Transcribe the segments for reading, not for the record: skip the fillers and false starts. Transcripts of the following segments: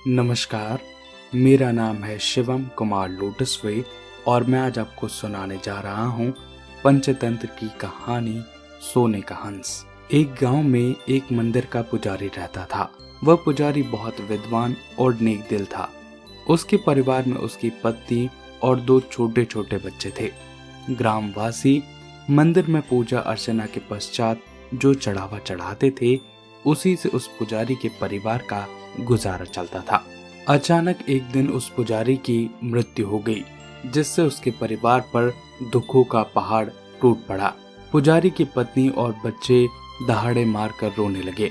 नमस्कार, मेरा नाम है शिवम कुमार लोटसवे और मैं आज आपको सुनाने जा रहा हूँ पंचतंत्र की कहानी सोने का हंस। एक गांव में एक मंदिर का पुजारी रहता था। वह पुजारी बहुत विद्वान और नेक दिल था। उसके परिवार में उसकी पत्नी और 2 छोटे छोटे बच्चे थे। ग्रामवासी मंदिर में पूजा अर्चना के पश्चात जो चढ़ावा चढ़ाते थे, उसी से उस पुजारी के परिवार का गुजारा चलता था। अचानक एक दिन उस पुजारी की मृत्यु हो गई, जिससे उसके परिवार पर दुखों का पहाड़ टूट पड़ा। पुजारी की पत्नी और बच्चे दहाड़े मारकर रोने लगे।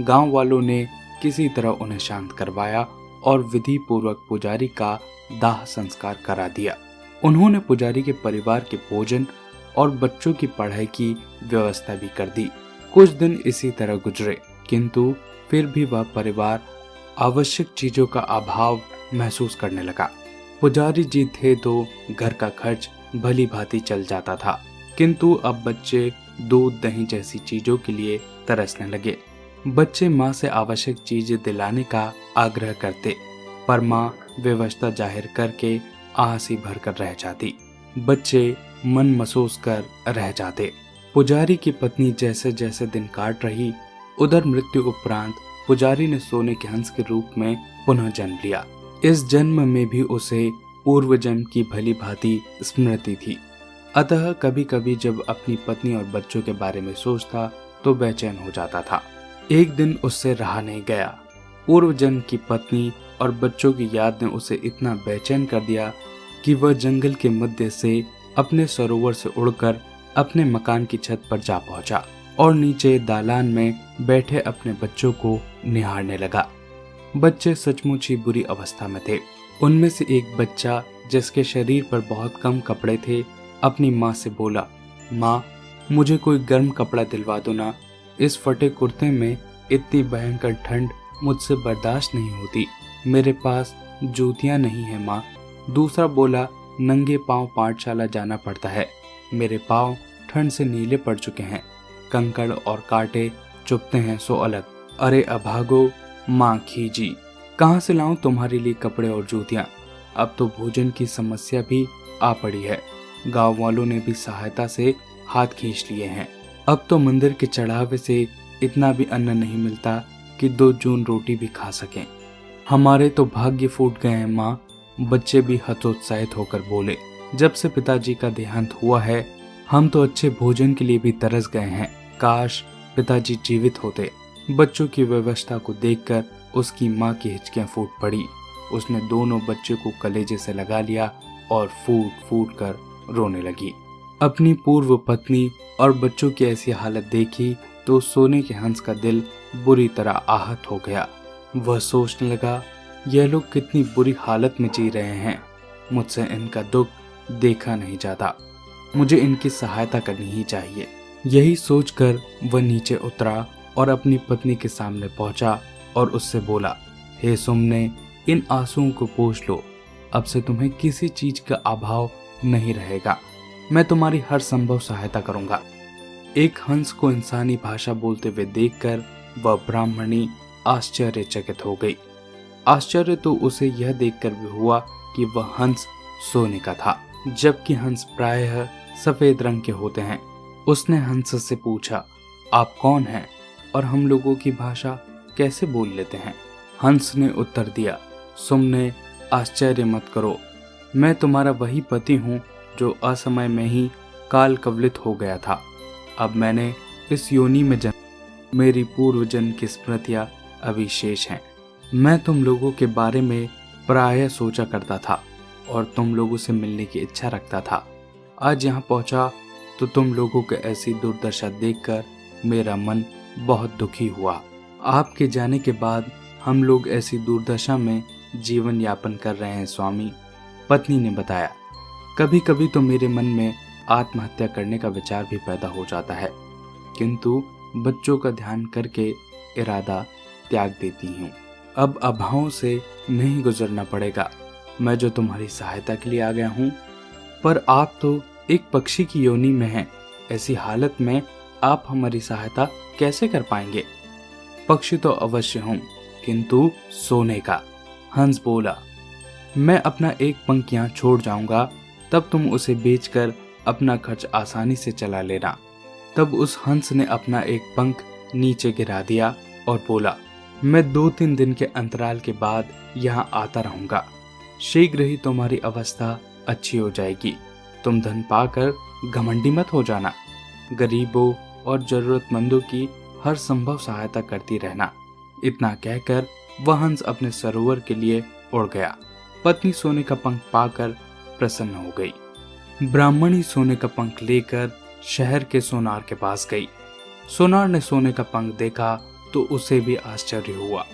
गांव वालों ने किसी तरह उन्हें शांत करवाया और विधि पूर्वक पुजारी का दाह संस्कार करा दिया। उन्होंने पुजारी के परिवार के भोजन और बच्चों की पढ़ाई की व्यवस्था भी कर दी। कुछ दिन इसी तरह गुजरे, किंतु फिर भी वह परिवार आवश्यक चीजों का अभाव महसूस करने लगा। पुजारी जी थे तो घर का खर्च भली भांति चल जाता था, किंतु अब बच्चे दूध दही जैसी चीजों के लिए तरसने लगे। बच्चे माँ से आवश्यक चीजें दिलाने का आग्रह करते, पर माँ व्यवस्था जाहिर करके आंसी भरकर रह जाती। बच्चे मन महसूस कर रह जाते। पुजारी की पत्नी जैसे जैसे दिन काट रही, उधर मृत्यु उपरांत पुजारी ने सोने के हंस के रूप में पुनः जन्म लिया। इस जन्म में भी उसे पूर्व जन्म की भली भांति स्मृति थी। अतः कभी कभी जब अपनी पत्नी और बच्चों के बारे में सोचता तो बेचैन हो जाता था। एक दिन उससे रहा नहीं गया। पूर्व जन्म की पत्नी और बच्चों की याद ने उसे इतना बेचैन कर दिया कि वह जंगल के मध्य से अपने सरोवर से उड़कर अपने मकान की छत पर जा पहुंचा और नीचे दालान में बैठे अपने बच्चों को निहारने लगा। बच्चे सचमुच ही बुरी अवस्था में थे। उनमें से एक बच्चा, जिसके शरीर पर बहुत कम कपड़े थे, अपनी माँ से बोला, माँ, मुझे कोई गर्म कपड़ा दिलवा दो ना। इस फटे कुर्ते में इतनी भयंकर ठंड मुझसे बर्दाश्त नहीं होती। मेरे पास जूतियाँ नहीं है माँ। दूसरा बोला, नंगे पांव पाठशाला जाना पड़ता है। मेरे पाँव ठंड से नीले पड़ चुके हैं। कंकड़ और कांटे चुभते हैं सो अलग। अरे अभागो, माँ खीजी, कहाँ से लाऊं तुम्हारे लिए कपड़े और जूतियाँ। अब तो भोजन की समस्या भी आ पड़ी है। गांव वालों ने भी सहायता से हाथ खींच लिए हैं। अब तो मंदिर के चढ़ावे से इतना भी अन्न नहीं मिलता कि 2 जून रोटी भी खा सकें। हमारे तो भाग्य फूट गए हैं माँ। बच्चे भी हतोत्साहित होकर बोले, जब से पिताजी का देहांत हुआ है, हम तो अच्छे भोजन के लिए भी तरस गए हैं। काश पिताजी जीवित होते। बच्चों की व्यवस्था को देखकर उसकी माँ की हिचकियां फूट पड़ी। उसने दोनों बच्चों को कलेजे से लगा लिया और फूट फूट कर रोने लगी। अपनी पूर्व पत्नी और बच्चों की ऐसी हालत देखी तो सोने के हंस का दिल बुरी तरह आहत हो गया। वह सोचने लगा, यह लोग कितनी बुरी हालत में जी रहे हैं। मुझसे इनका दुख देखा नहीं जाता। मुझे इनकी सहायता करनी ही चाहिए। यही सोचकर वह नीचे उतरा और अपनी पत्नी के सामने पहुंचा और उससे बोला, हे सुमने, इन आंसुओं को पोंछ लो। अब से तुम्हें किसी चीज का अभाव नहीं रहेगा। मैं तुम्हारी हर संभव सहायता करूंगा। एक हंस को इंसानी भाषा बोलते हुए देखकर वह ब्राह्मणी आश्चर्यचकित हो गई। आश्चर्य तो उसे यह देखकर भी हुआ कि वह हंस सोने का था, जबकि हंस प्रायः सफेद रंग के होते हैं। उसने हंस से पूछा, आप कौन हैं और हम लोगों की भाषा कैसे बोल लेते हैं? हंस ने उत्तर दिया, सुमने, आश्चर्य मत करो। मैं तुम्हारा वही पति हूँ जो असमय में ही काल कवलित हो गया था। अब मैंने इस योनि में जन्म। मेरी पूर्व जन्म की स्मृतियाँ अभी शेष हैं। मैं तुम लोगों के बारे में प्रायः सोचा करता था और तुम लोगों से मिलने की इच्छा रखता था। आज यहाँ पहुँचा तो तुम लोगों के ऐसी दुर्दशा देखकर मेरा मन बहुत दुखी हुआ। आपके जाने के बाद हम लोग ऐसी दुर्दशा में जीवन यापन कर रहे हैं स्वामी, पत्नी ने बताया। कभी कभी तो मेरे मन में आत्महत्या करने का विचार भी पैदा हो जाता है, किंतु बच्चों का ध्यान करके इरादा त्याग देती हूँ। अब अभावों से नहीं गुजरना पड़ेगा। मैं जो तुम्हारी सहायता के लिए आ गया हूँ, पर आप तो एक पक्षी की योनि में हैं। ऐसी हालत में आप हमारी सहायता कैसे कर पाएंगे? पक्षी तो अवश्य हूँ, किंतु सोने का। हंस बोला, मैं अपना एक पंख यहाँ छोड़ जाऊंगा, तब तुम उसे बेचकर अपना खर्च आसानी से चला लेना। तब उस हंस ने अपना एक पंख नीचे गिरा दिया और बोला, मैं 2-3 दिन के अंतराल के बाद यहाँ आता रहूंगा। शीघ्र ही तुम्हारी अवस्था अच्छी हो जाएगी। तुम धन पाकर घमंडी मत हो जाना। गरीबों और जरूरतमंदों की हर संभव सहायता करती रहना। इतना कहकर वह हंस अपने सरोवर के लिए उड़ गया। पत्नी सोने का पंख पाकर प्रसन्न हो गई। ब्राह्मणी सोने का पंख लेकर शहर के सोनार के पास गई। सोनार ने सोने का पंख देखा तो उसे भी आश्चर्य हुआ।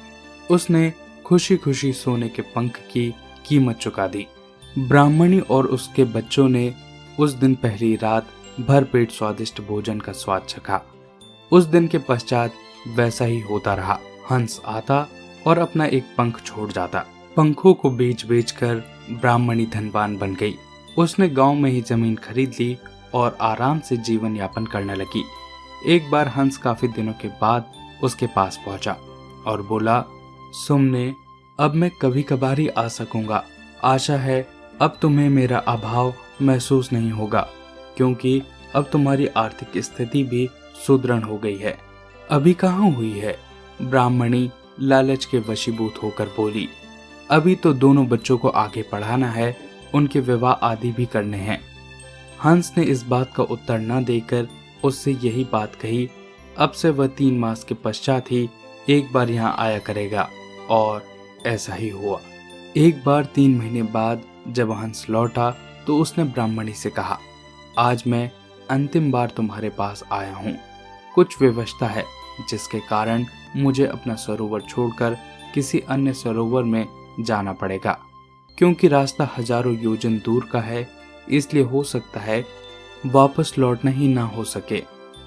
उसने खुशी खुशी सोने के पंख की कीमत चुका दी। ब्राह्मणी और उसके बच्चों ने उस दिन पहली रात भरपेट स्वादिष्ट भोजन का स्वाद चखा। उस दिन के पश्चात वैसा ही होता रहा। हंस आता और अपना एक पंख छोड़ जाता। पंखों को बेच बेच कर ब्राह्मणी धनवान बन गई। उसने गांव में ही जमीन खरीद ली और आराम से जीवन यापन करने लगी। एक बार हंस काफी दिनों के बाद उसके पास पहुंचा और बोला, सुमने, अब मैं कभी कभार ही आ सकूंगा। आशा है अब तुम्हें मेरा अभाव महसूस नहीं होगा, क्योंकि अब तुम्हारी आर्थिक स्थिति भी सुदृढ़ हो गई है। अभी कहाँ हुई है? ब्राह्मणी लालच के वशीभूत होकर बोली, अभी तो दोनों बच्चों को आगे पढ़ाना है, उनके विवाह आदि भी करने हैं। हंस ने इस बात का उत्तर न देकर उससे यही बात कही। अब से वह 3 मास के पश्चात ही एक बार यहाँ आया करेगा। और ऐसा ही हुआ। एक बार 3 महीने बाद जब हंस लौटा तो उसने ब्राह्मणी से कहा, आज मैं अंतिम बार तुम्हारे पास आया हूँ। कुछ विवशता है जिसके कारण मुझे अपना सरोवर छोड़कर किसी अन्य सरोवर में जाना पड़ेगा। क्योंकि रास्ता हजारों योजन दूर का है, इसलिए हो सकता है वापस लौटना ही ना हो सके।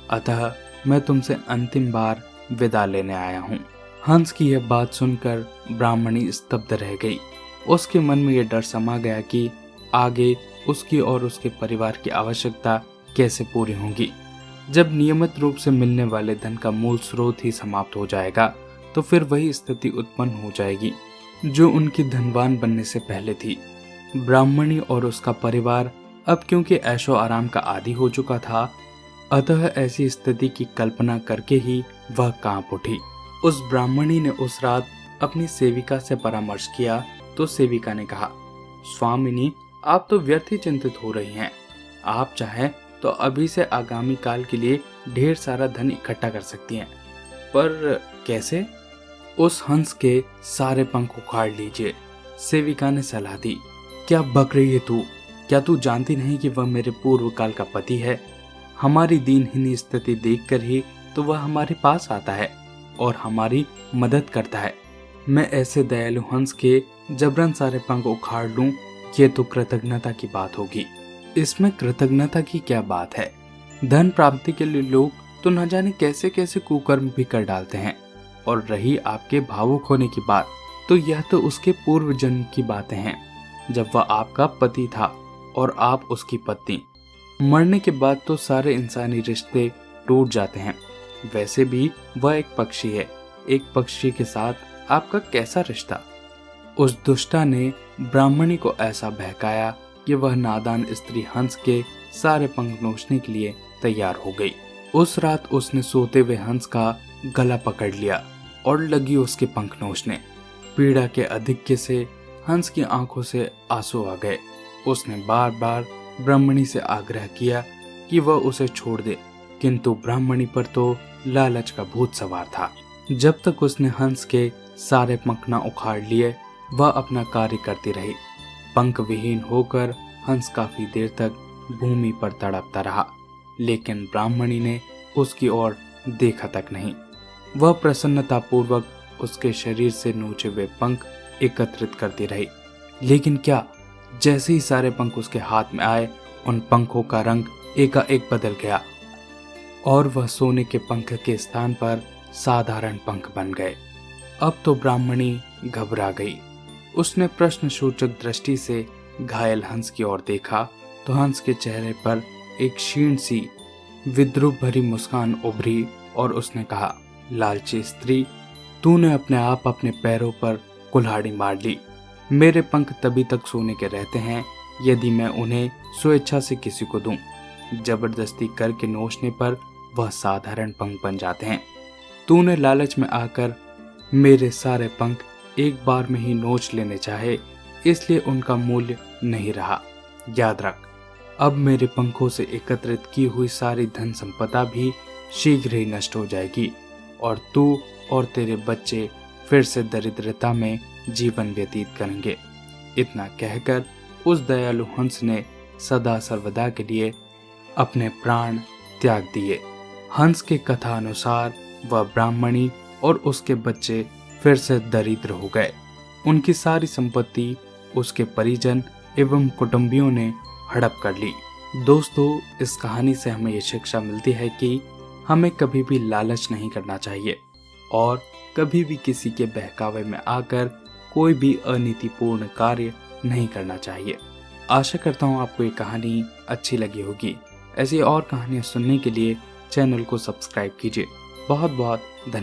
अतः मैं तुमसे अंतिम बार विदा लेने आया हूँ। हंस की यह बात सुनकर ब्राह्मणी स्तब्ध रह गई। उसके मन में यह डर समा गया कि आगे उसकी और उसके परिवार की आवश्यकता कैसे पूरी होगी। जब नियमित रूप से मिलने वाले धन का मूल स्रोत ही समाप्त हो जाएगा तो फिर वही स्थिति उत्पन्न हो जाएगी जो उनकी धनवान बनने से पहले थी। ब्राह्मणी और उसका परिवार अब क्योंकि ऐशो आराम का आदी हो चुका था, अतः ऐसी स्थिति की कल्पना करके ही वह कांप उठी। उस ब्राह्मणी ने उस रात अपनी सेविका से परामर्श किया तो सेविका ने कहा, स्वामिनी, आप तो व्यर्थ ही चिंतित हो रही हैं। आप चाहें तो अभी से आगामी काल के लिए ढेर सारा धन इकट्ठा कर सकती हैं। पर कैसे? उस हंस के सारे पंख उखाड़ लीजिए, सेविका ने सलाह दी। क्या बक रही है तू? क्या तू जानती नहीं कि वह मेरे पूर्व काल का पति है? हमारी दीनहीन स्थिति देखकर ही तो वह हमारे पास आता है और हमारी मदद करता है। मैं ऐसे दयालु हंस के जबरन सारे पंख उखाड़ लूं, ये तो कृतज्ञता की बात होगी। इसमें कृतज्ञता की क्या बात है? धन प्राप्ति के लिए लोग तो न जाने कैसे कैसे कुकर्म भी कर डालते हैं। और रही आपके भावुक होने की बात, तो यह तो उसके पूर्व जन्म की बातें हैं, जब वह आपका पति था और आप उसकी पत्नी। मरने के बाद तो सारे इंसानी रिश्ते टूट जाते हैं। वैसे भी वह एक पक्षी है, एक पक्षी के साथ आपका कैसा रिश्ता? उस दुष्टा ने ब्राह्मणी को ऐसा बहकाया कि वह नादान स्त्री हंस के सारे पंख नोचने के लिए तैयार हो गई। उस रात उसने सोते हुए हंस का गला पकड़ लिया और लगी उसके पंख नोचने। पीड़ा के अधिक्य से हंस की आंखों से आंसू आ गए। उसने बार बार ब्राह्मणी से आग्रह किया कि वह उसे छोड़ दे, किंतु ब्राह्मणी पर तो लालच का भूत सवार था। जब तक उसने हंस के सारे पंख न उखाड़ लिए, वह अपना कार्य करती रही। पंख विहीन होकर हंस काफी देर तक भूमि पर तड़पता रहा, लेकिन ब्राह्मणी ने उसकी ओर देखा तक नहीं। वह प्रसन्नता पूर्वक उसके शरीर से नोचे हुए पंख एकत्रित करती रही। लेकिन क्या, जैसे ही सारे पंख उसके हाथ में आए, उन पंखों का रंग एकाएक बदल गया और वह सोने के पंख के स्थान पर साधारण पंख बन गए। अब तो ब्राह्मणी घबरा गई। उसने प्रश्नसूचक दृष्टि से घायल हंस की ओर देखा तो हंस के चेहरे पर एक क्षीण सी विद्रूप भरी मुस्कान उभरी और उसने कहा, लालची स्त्री, तूने अपने आप अपने पैरों पर कुल्हाड़ी मार ली। मेरे पंख तभी तक सोने के रहते हैं यदि मैं उन्हें स्वेच्छा से किसी को दूं। जबरदस्ती करके नोचने पर वह साधारण पंख बन जाते हैं। तूने लालच में आकर मेरे सारे पंख एक बार में ही नोच लेने चाहे, इसलिए उनका मूल्य नहीं रहा। याद रख, अब मेरे पंखों से एकत्रित की हुई सारी धन संपदा भी शीघ्र ही नष्ट हो जाएगी और तू और तेरे बच्चे फिर से दरिद्रता में जीवन व्यतीत करेंगे। इतना कहकर उस दयालु हंस ने सदा सर्वदा के लिए अपने प्राण त्याग दिए। हंस के कथा अनुसार वह ब्राह्मणी और उसके बच्चे फिर से दरिद्र हो गए। उनकी सारी संपत्ति उसके परिजन एवं कुटुंबियों ने हड़प कर ली। दोस्तों, इस कहानी से हमें ये शिक्षा मिलती है कि हमें कभी भी लालच नहीं करना चाहिए और कभी भी किसी के बहकावे में आकर कोई भी अनीतिपूर्ण कार्य नहीं करना चाहिए। आशा करता हूँ आपको ये कहानी अच्छी लगी होगी। ऐसी और कहानियाँ सुनने के लिए चैनल को सब्सक्राइब कीजिए। बहुत बहुत